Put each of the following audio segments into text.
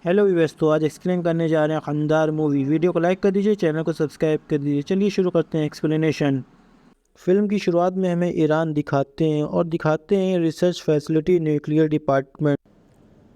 Hello viewers, तो आज explain करने जा रहे हैं खानदार मूवी। वीडियो को लाइक कर दीजिए, चैनल को सब्सक्राइब कर दीजिए। चलिए शुरू करते हैं एक्सप्लेनेशन। फिल्म की शुरुआत में हमें ईरान दिखाते हैं और दिखाते हैं रिसर्च फैसिलिटी न्यूक्लियर डिपार्टमेंट।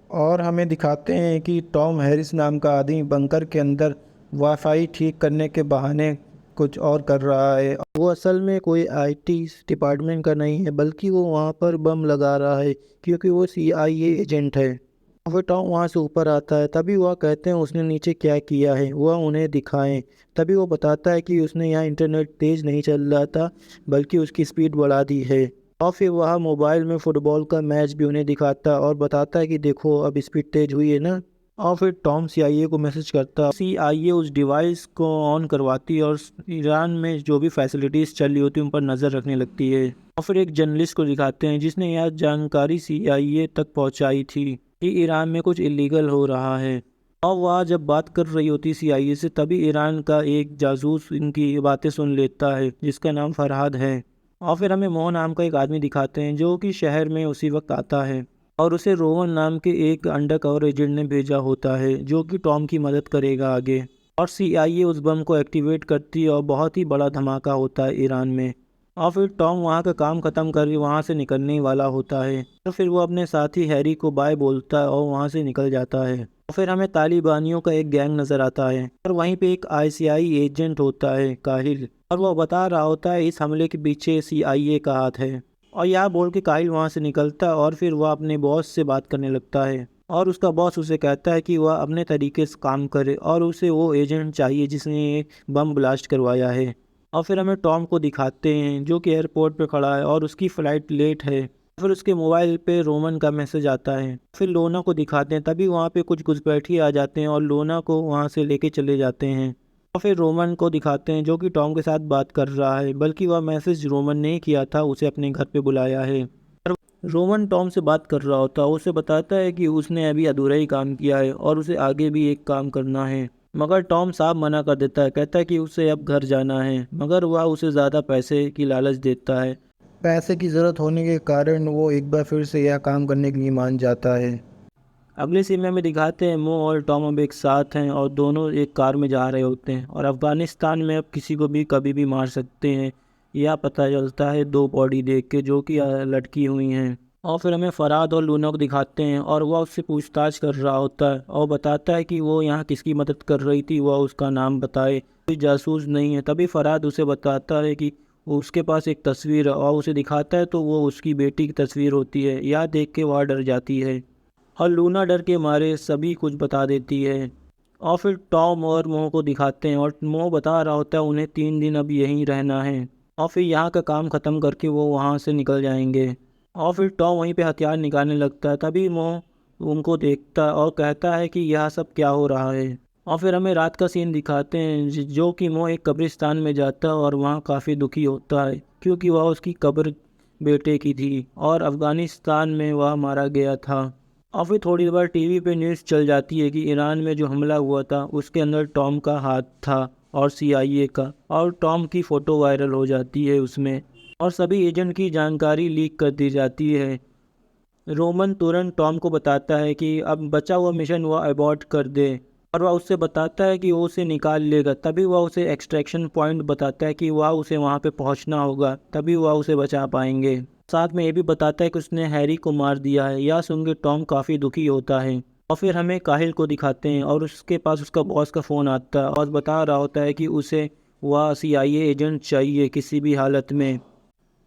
और हमें दिखाते हैं कि टॉम हैरिस नाम का आदमी बंकर के अंदर वाईफाई ठीक करने के बहाने कुछ और कर रहा है। वो असल में कोई आईटी डिपार्टमेंट का नहीं है, बल्कि वो वहाँ पर बम लगा रहा है क्योंकि वो सीआईए एजेंट है। फिर टॉम वहाँ से ऊपर आता है, तभी वह कहते हैं उसने नीचे क्या किया है वह उन्हें दिखाएं। तभी वो बताता है कि उसने यहाँ इंटरनेट तेज़ नहीं चल रहा था, बल्कि उसकी स्पीड बढ़ा दी है। और फिर वह मोबाइल में फुटबॉल का मैच भी उन्हें दिखाता और बताता है कि देखो अब स्पीड तेज हुई है ना। और फिर टॉम सीआईए को मैसेज करता, सीआईए उस डिवाइस को ऑन करवाती और ईरान में जो भी फैसिलिटीज़ चल रही होती है उन पर नज़र रखने लगती है। और फिर एक जर्नलिस्ट को दिखाते हैं जिसने यह जानकारी सीआईए तक पहुंचाई थी कि ईरान में कुछ इलीगल हो रहा है। और वह जब बात कर रही होती सीआईए से, तभी ईरान का एक जासूस इनकी बातें सुन लेता है जिसका नाम फरहाद है। और फिर हमें मोह नाम का एक आदमी दिखाते हैं जो कि शहर में उसी वक्त आता है और उसे रोवन नाम के एक अंडर कवर एजेंट ने भेजा होता है जो कि टॉम की मदद करेगा आगे। और सीआईए उस बम को एक्टिवेट करती है और बहुत ही बड़ा धमाका होता है ईरान में। और फिर टॉम वहाँ का काम ख़त्म करके वहाँ से निकलने वाला होता है, तो फिर वो अपने साथी हैरी को बाय बोलता है और वहाँ से निकल जाता है। और फिर हमें तालिबानियों का एक गैंग नज़र आता है और वहीं पे एक आईसीआई एजेंट होता है काहिल, और वो बता रहा होता है इस हमले के पीछे सीआईए का हाथ है। और यह बोल के काहिल वहाँ से निकलता है और फिर वह अपने बॉस से बात करने लगता है। और उसका बॉस उसे कहता है कि वह अपने तरीके से काम करे और उसे वो एजेंट चाहिए जिसने ये बम ब्लास्ट करवाया है। और फिर हमें टॉम को दिखाते हैं जो कि एयरपोर्ट पे खड़ा है और उसकी फ़्लाइट लेट है। फिर उसके मोबाइल पे रोमन का मैसेज आता है। फिर लोना को दिखाते हैं, तभी वहाँ पे कुछ घुसपैठिए आ जाते हैं और लोना को वहाँ से लेके चले जाते हैं। और फिर रोमन को दिखाते हैं जो कि टॉम के साथ बात कर रहा है, बल्कि वह मैसेज रोमन ने ही किया था, उसे अपने घर पे बुलाया है। और रोमन टॉम से बात कर रहा होता है, उसे बताता है कि उसने अभी अधूरा ही काम किया है और उसे आगे भी एक काम करना है। मगर टॉम साफ मना कर देता है, कहता है कि उसे अब घर जाना है, मगर वह उसे ज़्यादा पैसे की लालच देता है। पैसे की ज़रूरत होने के कारण वो एक बार फिर से यह काम करने के लिए मान जाता है। अगले सीन में हमें दिखाते हैं मो और टॉम अब एक साथ हैं और दोनों एक कार में जा रहे होते हैं और अफ़गानिस्तान में अब किसी को भी कभी भी मार सकते हैं, यह पता चलता है दो बॉडी देख के जो कि लटकी हुई हैं। और फिर हमें फराद और लूना को दिखाते हैं और वह उससे पूछताछ कर रहा होता है और बताता है कि वो यहाँ किसकी मदद कर रही थी, वह उसका नाम बताए, कोई जासूस नहीं है। तभी फराद उसे बताता है कि उसके पास एक तस्वीर है और उसे दिखाता है तो वो उसकी बेटी की तस्वीर होती है। यह देख के वह डर जाती है और लूना डर के मारे सभी कुछ बता देती है। और फिर टॉम और मोह को दिखाते हैं और मोह बता रहा होता है उन्हें 3 दिन अब यहीं रहना है और फिर यहाँ का काम ख़त्म करके वो वहाँ से निकल जाएंगे। और फिर टॉम वहीं पे हथियार निकालने लगता है, तभी मोह उनको देखता है और कहता है कि यह सब क्या हो रहा है। और फिर हमें रात का सीन दिखाते हैं जो कि मोह एक कब्रिस्तान में जाता है और वहाँ काफ़ी दुखी होता है क्योंकि वह उसकी कब्र बेटे की थी और अफ़गानिस्तान में वह मारा गया था। और फिर थोड़ी देर टीवी पे न्यूज़ चल जाती है कि ईरान में जो हमला हुआ था उसके अंदर टॉम का हाथ था और सीआईए का, और टॉम की फ़ोटो वायरल हो जाती है उसमें और सभी एजेंट की जानकारी लीक कर दी जाती है। रोमन तुरंत टॉम को बताता है कि अब बचा हुआ मिशन वह अबॉर्ट कर दे और वह उससे बताता है कि वो उसे निकाल लेगा। तभी वह उसे एक्सट्रैक्शन पॉइंट बताता है कि वह उसे वहाँ पे पहुँचना होगा, तभी वह उसे बचा पाएंगे। साथ में ये भी बताता है कि उसने हैरी को मार दिया है। यह सुन के टॉम काफ़ी दुखी होता है। और फिर हमें काहिल को दिखाते हैं और उसके पास उसका बॉस का फ़ोन आता है और बता रहा होता है कि उसे वह सीआईए एजेंट चाहिए किसी भी हालत में।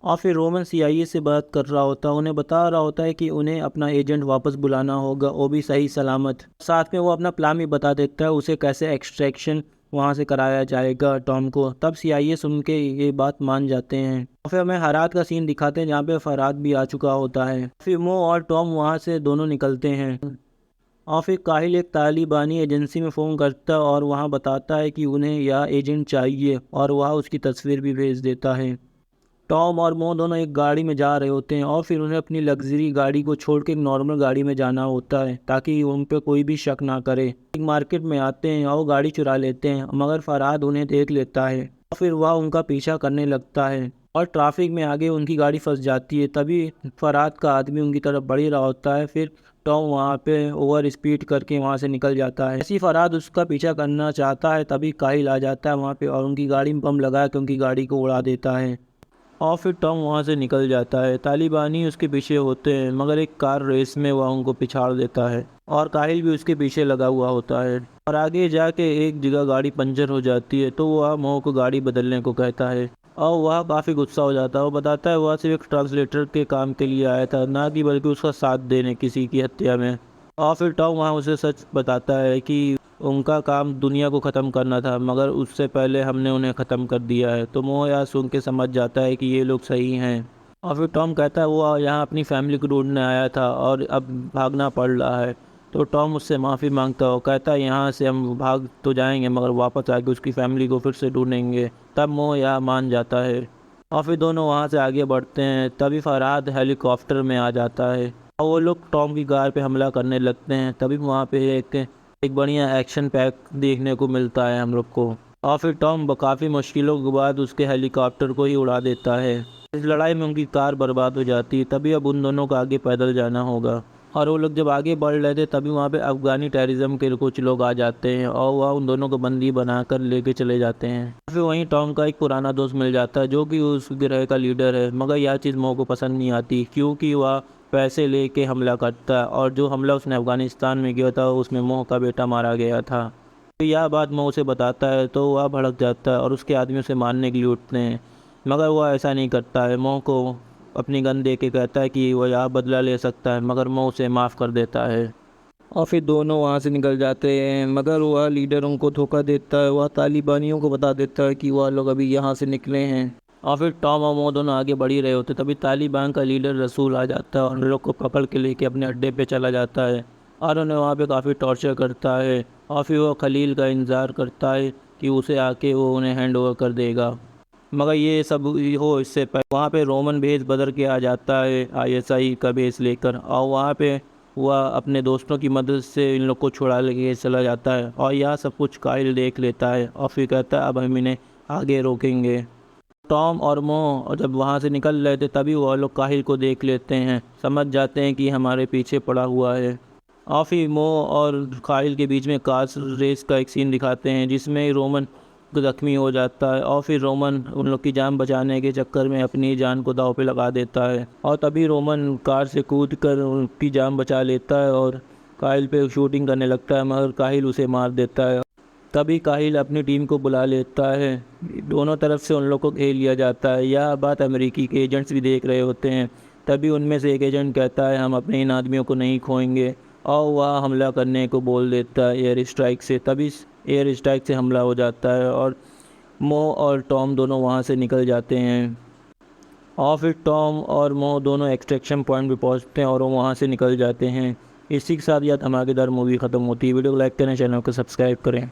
और फिर रोमन सीआईए से बात कर रहा होता है, उन्हें बता रहा होता है कि उन्हें अपना एजेंट वापस बुलाना होगा, वो भी सही सलामत। साथ में वो अपना प्लान भी बता देता है उसे कैसे एक्सट्रैक्शन वहाँ से कराया जाएगा टॉम को। तब सीआईए सुन के ये बात मान जाते हैं। और फिर हमें हरात का सीन दिखाते हैं जहाँ पे फरहाद भी आ चुका होता है। फिर मो और टॉम वहाँ से दोनों निकलते हैं और फिर काहिल एक तालिबानी एजेंसी में फ़ोन करता है और वहाँ बताता है कि उन्हें यह एजेंट चाहिए और वह उसकी तस्वीर भी भेज देता है। टॉम और मो दोनों एक गाड़ी में जा रहे होते हैं और फिर उन्हें अपनी लग्जरी गाड़ी को छोड़ के एक नॉर्मल गाड़ी में जाना होता है ताकि उन पे कोई भी शक ना करे। एक मार्केट में आते हैं और गाड़ी चुरा लेते हैं, मगर फरहाद उन्हें देख लेता है और फिर वह उनका पीछा करने लगता है और ट्रैफिक में आगे उनकी गाड़ी फंस जाती है। तभी फरहाद का आदमी उनकी तरफ बढ़ ही रहा होता है, फिर टॉम वहाँ पे ओवर स्पीड करके वहाँ से निकल जाता है। ऐसी फरहाद उसका पीछा करना चाहता है, तभी काहिल आ जाता है वहाँ पे और उनकी गाड़ी में बम लगा के उनकी गाड़ी को उड़ा देता है और फिर टॉम वहाँ से निकल जाता है। तालिबानी उसके पीछे होते हैं, मगर एक कार रेस में वह उनको पिछाड़ देता है और काहिल भी उसके पीछे लगा हुआ होता है। और आगे जाके एक जगह गाड़ी पंचर हो जाती है, तो वह मोह को गाड़ी बदलने को कहता है और वह काफ़ी गुस्सा हो जाता है। वो बताता है वह सिर्फ एक ट्रांसलेटर के काम के लिए आया था, ना कि बल्कि उसका साथ देने किसी की हत्या में। और फिर टॉम वहाँ उसे सच बताता है कि उनका काम दुनिया को ख़त्म करना था, मगर उससे पहले हमने उन्हें ख़त्म कर दिया है। तो मोह यह सुन के समझ जाता है कि ये लोग सही हैं। और फिर टॉम कहता है वो यहाँ अपनी फैमिली को ढूंढने आया था और अब भागना पड़ रहा है। तो टॉम उससे माफ़ी मांगता हो, कहता है यहाँ से हम भाग तो जाएंगे, मगर वापस आके उसकी फैमिली को फिर से ढूंढेंगे। तब मोह यह मान जाता है और फिर दोनों वहाँ से आगे बढ़ते हैं। तभी फरहाद हेलीकॉप्टर में आ जाता है और वो लोग टॉम की कार पे हमला करने लगते हैं। तभी वहाँ पे एक बढ़िया एक्शन पैक देखने को मिलता है हम लोग को। और फिर टॉम काफ़ी मुश्किलों के बाद उसके हेलीकॉप्टर को ही उड़ा देता है। इस लड़ाई में उनकी कार बर्बाद हो जाती है। तभी अब उन दोनों को आगे पैदल जाना होगा और वो लोग जब आगे बढ़ रहे थे तभी वहाँ पे अफगानी टेररिज्म के कुछ लोग आ जाते हैं और वह उन दोनों को बंदी बनाकर लेके चले जाते हैं। फिर वहीं टॉम का एक पुराना दोस्त मिल जाता है जो कि उस गिरोह का लीडर है, मगर यह चीज़ मोह को पसंद नहीं आती क्योंकि वह पैसे लेके हमला करता है और जो हमला उसने अफगानिस्तान में किया था उसमें मोह का बेटा मारा गया था। तो यह बात मोह उसे बताता है तो वह भड़क जाता है और उसके आदमी उसे मारने के लिए उठते हैं, मगर वह ऐसा नहीं करता है। मोह को अपनी गन दे के कहता है कि वह यह बदला ले सकता है, मगर मोह उसे माफ़ कर देता है और फिर दोनों वहाँ से निकल जाते हैं। मगर वह लीडर उनको धोखा देता है, वह तालिबानियों को बता देता है कि वह लोग अभी यहाँ से निकले हैं और फिर टॉम और मोह दोनों आगे बढ़ ही रहे होते। तभी तालिबान का लीडर रसूल आ जाता है और उन लोग को पकड़ के लेके अपने अड्डे पे चला जाता है और उन्हें वहाँ पे काफ़ी टॉर्चर करता है और फिर वो खलील का इंतज़ार करता है कि उसे आके वो उन्हें हैंड ओवर कर देगा। मगर ये सब हो इससे पहले वहाँ पे रोमन भेस बदल के आ जाता है आईएसआई का भेस लेकर और वहाँ पे वह अपने दोस्तों की मदद से इन लोग को छुड़ा लेके चला जाता है और यह सब कुछ काइल देख लेता है और फिर कहता है अब हम इन्हें आगे रोकेंगे। टॉम और मोह जब वहाँ से निकल रहे थे तभी वह लोग काहिल को देख लेते हैं, समझ जाते हैं कि हमारे पीछे पड़ा हुआ है। और फिर मोह और काहिल के बीच में कार रेस का एक सीन दिखाते हैं जिसमें रोमन जख्मी हो जाता है और फिर रोमन उन लोग की जान बचाने के चक्कर में अपनी जान को दांव पे लगा देता है और तभी रोमन कार से कूद कर उनकी जान बचा लेता है और काहिल पे शूटिंग करने लगता है, मगर काहिल उसे मार देता है। तभी काहिल अपनी टीम को बुला लेता है, दोनों तरफ से उन लोग को घेर लिया जाता है। यह बात अमेरिकी के एजेंट्स भी देख रहे होते हैं। तभी उनमें से एक एजेंट कहता है हम अपने इन आदमियों को नहीं खोएंगे और वह हमला करने को बोल देता है एयर स्ट्राइक से। तभी एयर स्ट्राइक से हमला हो जाता है और मोह और टॉम दोनों वहाँ से निकल जाते हैं और फिर टॉम और मोह दोनों एक्सट्रैक्शन पॉइंट पे पहुँचते हैं और वो वहाँ से निकल जाते हैं। इसी के साथ यह धमाकेदार मूवी ख़त्म होती है। वीडियो को लाइक करें, चैनल को सब्सक्राइब करें।